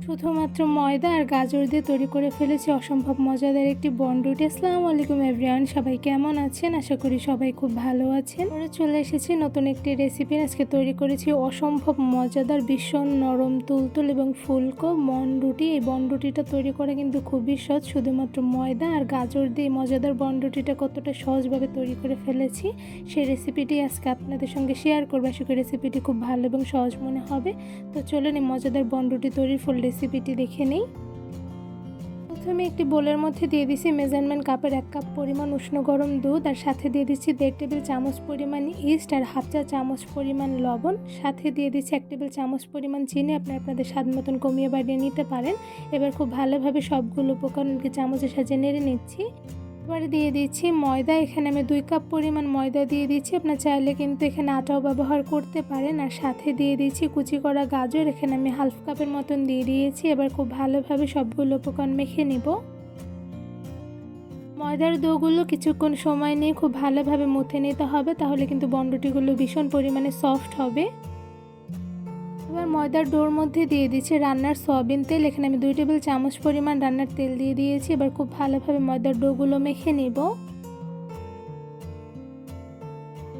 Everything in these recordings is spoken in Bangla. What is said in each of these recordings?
শুধুমাত্র ময়দা আর গাজর দিয়ে তৈরি করে ফেলেছি অসম্ভব মজাদার একটি বনরুটি। আসসালামু আলাইকুম এভরিওয়ান, সবাই কেমন আছেন? আশা করি সবাই খুব ভালো আছেন। আমরা চলে এসেছি নতুন একটি রেসিপি। আজকে তৈরি করেছি অসম্ভব মজাদার, ভীষণ নরম তুলতুল এবং ফুলকো বনরুটি। এই বনরুটিটা তৈরি করা কিন্তু খুবই সহজ। শুধুমাত্র ময়দা আর গাজর দিয়ে মজাদার বনরুটিটা কতটা সহজভাবে তৈরি করে ফেলেছি সেই রেসিপিটি আজকে আপনাদের সঙ্গে শেয়ার করবো। আশা করি রেসিপিটি খুব ভালো এবং সহজ মনে হবে। তো চলুন এই মজাদার বনরুটি তৈরির ফুল রেসিপিটি দেখে নেই। প্রথমে একটি বোলের মধ্যে দিয়ে দিচ্ছি মেজারমেন্ট কাপের 1 কাপ পরিমাণ উষ্ণ গরম দুধ, আর সাথে দিয়ে দিচ্ছি 1.5 টেবিল চামচ পরিমাণ ইস্ট আর 1/2 চা চামচ পরিমাণ লবণ। সাথে দিয়ে দিচ্ছি 1 টেবিল চামচ পরিমাণ চিনি। আপনাদের স্বাদ মতন কমিয়ে বাড়িয়ে নিতে পারেন। এবার খুব ভালোভাবে সবগুলো উপকরণকে চামচের সাহায্যে নেড়ে নিচ্ছি। এবার দিয়ে দিচ্ছি ময়দা। এখানে আমি 2 কাপ পরিমাণ ময়দা দিয়ে দিচ্ছি। আপনার চাইলে কিন্তু এখানে আটাও ব্যবহার করতে পারেন। আর সাথে দিয়ে দিচ্ছি কুচি করা গাজর। এখানে আমি হাফ কাপের মতন দিয়ে দিয়েছি। এবার খুব ভালোভাবে সবগুলো উপকরণ মেখে নিব। ময়দার ডোগুলো কিছুক্ষণ সময় নিয়ে খুব ভালোভাবে মুথে নিতে হবে, তাহলে কিন্তু বনরুটিগুলো ভীষণ পরিমাণে সফট হবে। এবার ময়দার ডোর মধ্যে দিয়ে দিচ্ছি রান্নার সয়াবিন তেল। এখানে আমি 2 টেবিল চামচ পরিমাণ রান্নার তেল দিয়ে দিয়েছি। এবার খুব ভালোভাবে ময়দার ডোগুলো মেখে নিব।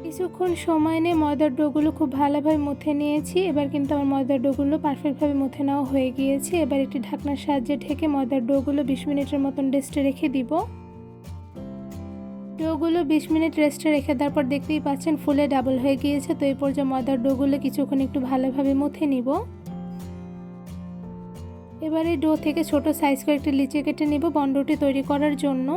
কিছুক্ষণ সময় নিয়ে ময়দার ডোগুলো খুব ভালোভাবে মুথে নিয়েছি। এবার কিন্তু আমার ময়দার ডোগুলো পারফেক্টভাবে মুথে নেওয়া হয়ে গিয়েছে। এবার একটি ঢাকনার সাহায্যে ঢেকে ময়দার ডোগুলো 20 মিনিটের মতন রেস্টে রেখে দিব। ডোগুলো 20 মিনিট রেস্টে রেখে দেওয়ার পর দেখতেই পাচ্ছেন ফুলে ডাবল হয়ে গিয়েছে। তো এই পর্যায়ে ময়দার ডোগুলো কিছুক্ষণ একটু ভালোভাবে মুথে নিব। এবারে ডো থেকে ছোট সাইজ করে একটি লিচি কেটে নিব বনরুটি তৈরি করার জন্য।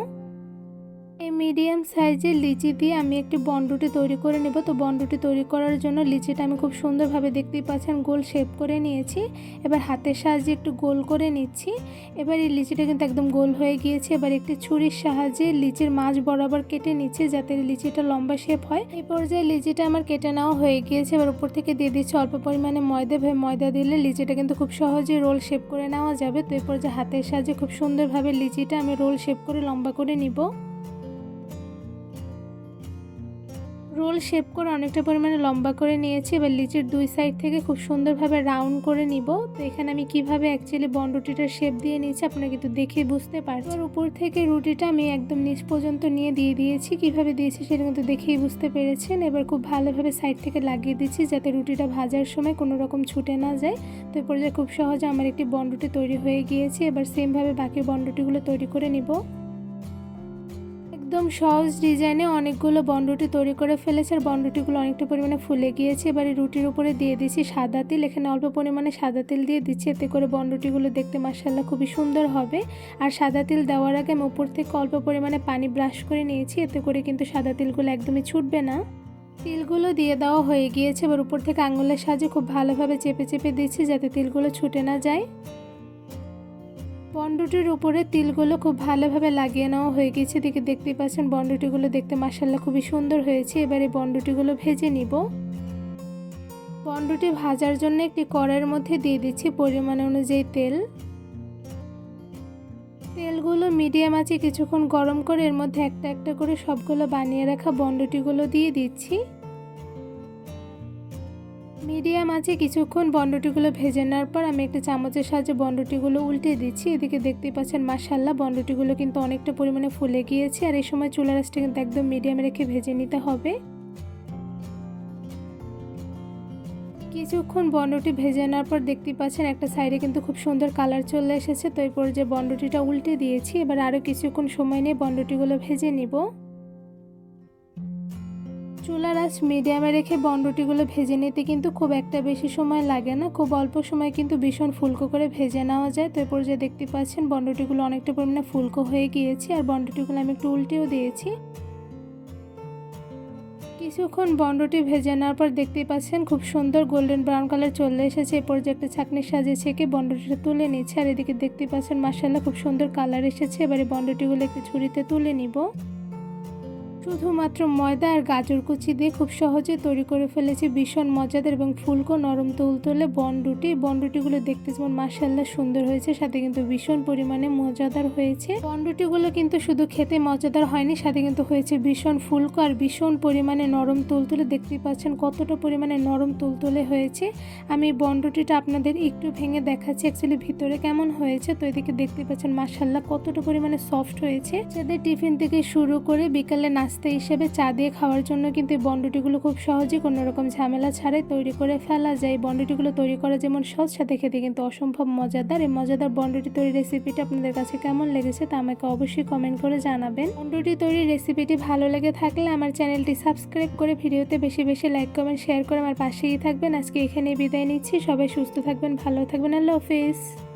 এই মিডিয়াম সাইজের লিচি দিয়ে আমি একটি বনরুটি তৈরি করে নেব। তো বনরুটি তৈরি করার জন্য লিচিটা আমি খুব সুন্দরভাবে দেখতেই পাচ্ছেন গোল শেপ করে নিয়েছি। এবার হাতের সাহায্যে একটু গোল করে নিচ্ছি। এবার এই লিচিটা কিন্তু একদম গোল হয়ে গিয়েছে। এবার একটি ছুরির সাহায্যে লিচির মাঝ বরাবর কেটে নিচ্ছি, যাতে লিচিটা লম্বা শেপ হয়। এই পর্যায়ে লিচিটা আমার কেটে নেওয়া হয়ে গিয়েছে। এবার উপর থেকে দিয়ে দিচ্ছি অল্প পরিমাণে ময়দা। ময়দা দিলে লিচিটা কিন্তু খুব সহজেই রোল শেপ করে নেওয়া যাবে। তো এই পর্যায়ে হাতের সাহায্যে খুব সুন্দরভাবে লিচিটা আমি রোল শেপ করে লম্বা করে নিব। রোল শেপ করে অনেকটা পরিমাণে লম্বা করে নিয়েছি। এবার লিচির 2 সাইড থেকে খুব সুন্দরভাবে রাউন্ড করে নিব। তো এখানে আমি কিভাবে অ্যাকচুয়ালি বনরুটিটার শেপ দিয়ে নিয়েছি আপনারা কিন্তু দেখে বুঝতে পারবেন। এবার উপর থেকে রুটিটা আমি একদম নিচ পর্যন্ত নিয়ে দিয়ে দিয়েছি। কিভাবে দিয়েছি সেটা কিন্তু দেখেই বুঝতে পেরেছেন। এবার খুব ভালোভাবে সাইড থেকে লাগিয়ে দিচ্ছি, যাতে রুটিটা ভাজার সময় কোনো রকম ছুটে না যায়। তো এই পর্যায়ে খুব সহজে আমার একটি বনরুটি তৈরি হয়ে গিয়েছে। এবার সেমভাবে বাকি বনরুটিগুলো তৈরি করে নিব। একদম সহজ ডিজাইনে অনেকগুলো বনরুটি তৈরি করে ফেলেছে। আর বনরুটিগুলো অনেকটা পরিমাণে ফুলে গিয়েছে। এবারে রুটির উপরে দিয়ে দিচ্ছি সাদা তিল। এখানে অল্প পরিমাণে সাদা তিল দিয়ে দিচ্ছি, এতে করে বনরুটিগুলো দেখতে মাশাআল্লাহ খুবই সুন্দর হবে। আর সাদা তিল দেওয়ার আগে আমি উপর থেকে অল্প পরিমাণে পানি ব্রাশ করে নিয়েছি, এতে করে কিন্তু সাদা তিলগুলো একদমই ছুটবে না। তিলগুলো দিয়ে দেওয়া হয়ে গিয়েছে। এবার উপর থেকে আঙুলের সাহায্যে খুব ভালোভাবে চেপে চেপে দিচ্ছি, যাতে তিলগুলো ছুটে না যায়। বনরুটির উপরে তিলগুলো খুব ভালোভাবে লাগিয়ে নেওয়া হয়ে গেছে। দিকে দেখতেই পাচ্ছেন বনরুটিগুলো দেখতে মাশাআল্লাহ খুবই সুন্দর হয়েছে। এবারে বনরুটিগুলো ভেজে নিব। বনরুটি ভাজার জন্য একটি কড়াইয়ের মধ্যে দিয়ে দিচ্ছি পরিমাণ অনুযায়ী তেল। তেলগুলো মিডিয়াম আঁচে কিছুক্ষণ গরম করে এর মধ্যে একটা একটা করে সবগুলো বানিয়ে রাখা বনরুটিগুলো দিয়ে দিচ্ছি। মিডিয়াম আঁচে কিছুক্ষণ বনরুটিগুলো ভেজে নেওয়ার পর আমি একটা চামচের সাহায্যে বনরুটিগুলো উল্টে দিচ্ছি। এদিকে দেখতেই পাচ্ছেন মাশাআল্লাহ বনরুটিগুলো কিন্তু অনেকটা পরিমাণে ফুলে গিয়েছে। আর এই সময় চুলার আঁচটা কিন্তু একদম মিডিয়ামে রেখে ভেজে নিতে হবে। কিছুক্ষণ বনরুটি ভেজে নেওয়ার পর দেখতেই পাচ্ছেন একটা সাইডে কিন্তু খুব সুন্দর কালার চলে এসেছে। তো এই পর্যায়ে বনরুটিটা উল্টে দিয়েছি। এবার আরও কিছুক্ষণ সময় নিয়ে বনরুটিগুলো ভেজে নিব। চুলার আঁচ মিডিয়ামে রেখে বনরুটিগুলো ভেজে নিতে কিন্তু খুব একটা বেশি সময় লাগে না। খুব অল্প সময় কিন্তু ভীষণ ফুলকো করে ভেজে নেওয়া যায়। তো এরপর যে দেখতে পাচ্ছেন বনরুটিগুলো অনেকটা পরিমাণে ফুলকো হয়ে গিয়েছে। আর বনরুটিগুলো আমি একটু উল্টেও দিয়েছি। কিছুক্ষণ বনরুটি ভেজে নেওয়ার পর দেখতেই পাচ্ছেন খুব সুন্দর গোল্ডেন ব্রাউন কালার চলে এসেছে। এরপর যে একটা ছাঁকনির সাহায্যে ছেঁকে বনরুটিটা তুলে নিচ্ছে। আর এদিকে দেখতেই পাচ্ছেন মাশাআল্লাহ খুব সুন্দর কালার এসেছে। এবারে বনরুটিগুলো একটু ছুরিতে তুলে নিব। শুধুমাত্র ময়দা আর গাজর কুচি দিয়ে খুব সহজে তৈরি করে ফেলেছি ভীষণ মজাদার এবং ফুলকো নরম তুলতুলে বনরুটি। বনরুটিগুলো দেখতে যেমন মাশাআল্লাহ সুন্দর হয়েছে, সাথে কিন্তু ভীষণ পরিমাণে মজাদার হয়েছে। বনরুটিগুলো কিন্তু শুধু খেতে মজাদার হয়নি, সাথে কিন্তু হয়েছে ভীষণ ফুলকো আর ভীষণ পরিমাণে নরম তুলতুলে। দেখতেই পাচ্ছেন কতটা পরিমাণে নরম তুলতুলে হয়েছে। আমি বনরুটিটা আপনাদের একটু ভেঙে দেখাচ্ছি অ্যাকচুয়ালি ভিতরে কেমন হয়েছে। তো এদিকে দেখতে পাচ্ছেন মাশাআল্লাহ কতটা পরিমাণে সফট হয়েছে। যাদের টিফিন থেকে শুরু করে বিকালে নাস্তা হিসেবে চা দিয়ে খাওয়ার জন্য কিন্তু এই বনরুটিগুলো খুব সহজে কোনো রকম ঝামেলা ছাড়াই তৈরি করে ফেলা যায়। বনরুটিগুলো তৈরি করা যেমন সহজ, সাথে খেতে কিন্তু অসম্ভব মজাদার। এই মজাদার বনরুটি তৈরির রেসিপিটা আপনাদের কাছে কেমন লেগেছে তা আমাকে অবশ্যই কমেন্ট করে জানাবেন। বনরুটি তৈরির রেসিপিটি ভালো লেগে থাকলে আমার চ্যানেলটি সাবস্ক্রাইব করে ভিডিওতে বেশি বেশি লাইক কমেন্ট শেয়ার করে আমার পাশেই থাকবেন। আজকে এখানেই বিদায় নিচ্ছি। সবাই সুস্থ থাকবেন, ভালো থাকবেন। আল্লাহ হাফেজ।